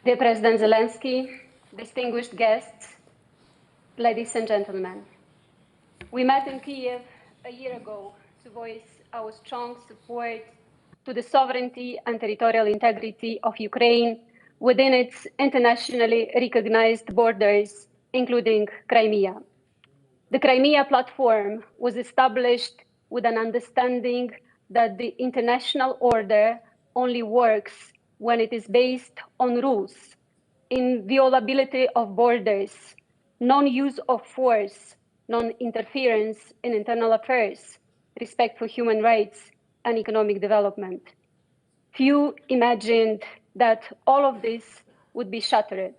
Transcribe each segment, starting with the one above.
Dear President Zelensky, distinguished guests, ladies and gentlemen, we met in Kiev a year ago to voice our strong support to the sovereignty and territorial integrity of Ukraine within its internationally recognized borders, including Crimea. The Crimea platform was established with an understanding that the international order only works when it is based on rules, inviolability of borders, non-use of force, non-interference in internal affairs, respect for human rights and economic development. Few imagined that all of this would be shattered.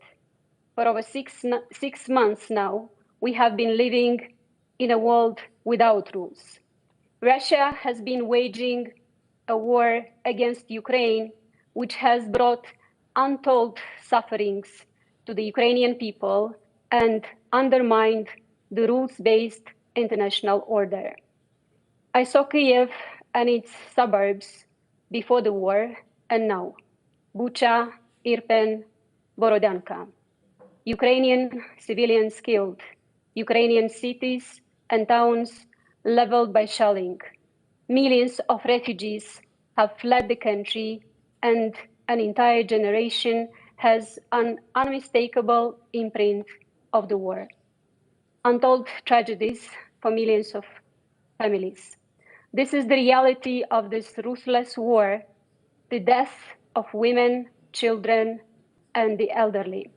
For over six months now, we have been living in a world without rules. Russia has been waging a war against Ukraine, which has brought untold sufferings to the Ukrainian people and undermined the rules-based international order. I saw Kiev and its suburbs before the war and now, Bucha, Irpin, Borodyanka. Ukrainian civilians killed, Ukrainian cities and towns leveled by shelling. Millions of refugees have fled the country, and an entire generation has an unmistakable imprint of the war. Untold tragedies for millions of families. This is the reality of this ruthless war, the death of women, children, and the elderly.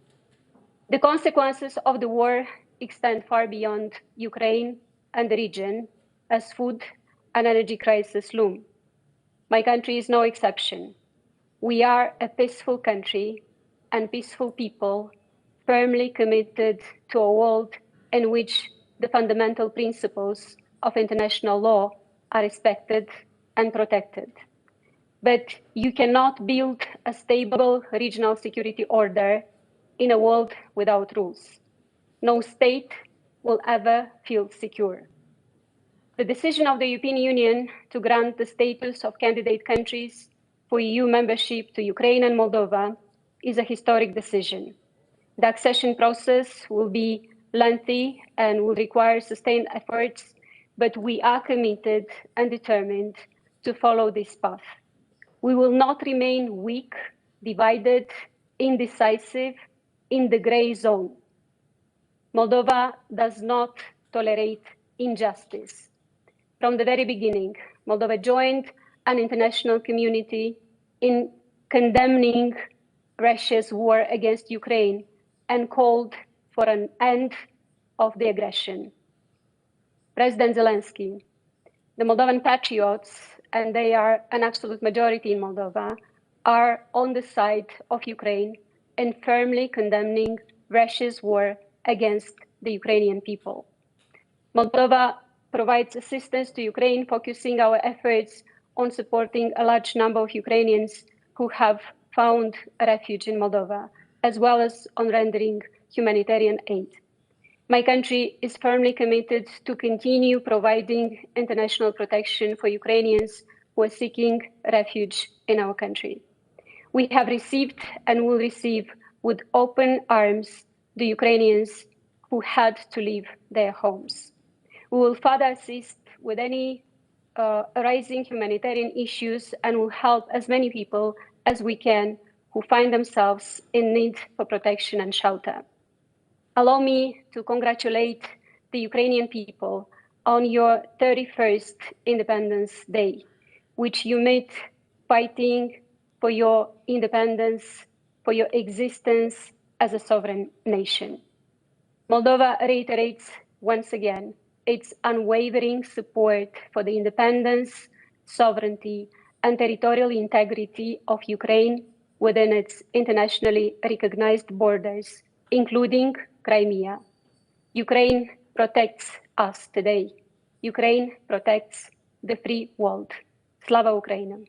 The consequences of the war extend far beyond Ukraine and the region as food and energy crisis loom. My country is no exception. We are a peaceful country and peaceful people, firmly committed to a world in which the fundamental principles of international law are respected and protected. But you cannot build a stable regional security order in a world without rules. No state will ever feel secure. The decision of the European Union to grant the status of candidate countries for EU membership to Ukraine and Moldova is a historic decision. The accession process will be lengthy and will require sustained efforts, but we are committed and determined to follow this path. We will not remain weak, divided, indecisive, in the gray zone. Moldova does not tolerate injustice. From the very beginning, Moldova joined an international community in condemning Russia's war against Ukraine and called for an end of the aggression. President Zelensky, the Moldovan patriots, and they are an absolute majority in Moldova, are on the side of Ukraine and firmly condemning Russia's war against the Ukrainian people. Moldova provides assistance to Ukraine, focusing our efforts on supporting a large number of Ukrainians who have found refuge in Moldova, as well as on rendering humanitarian aid. My country is firmly committed to continue providing international protection for Ukrainians who are seeking refuge in our country. We have received and will receive with open arms the Ukrainians who had to leave their homes. We will further assist with any arising humanitarian issues and will help as many people as we can who find themselves in need for protection and shelter. Allow me to congratulate the Ukrainian people on your 31st Independence Day, which you made fighting for your independence, for your existence as a sovereign nation. Moldova reiterates once again its unwavering support for the independence, sovereignty, and territorial integrity of Ukraine within its internationally recognized borders, including Crimea. Ukraine protects us today. Ukraine protects the free world. Slava Ukraini!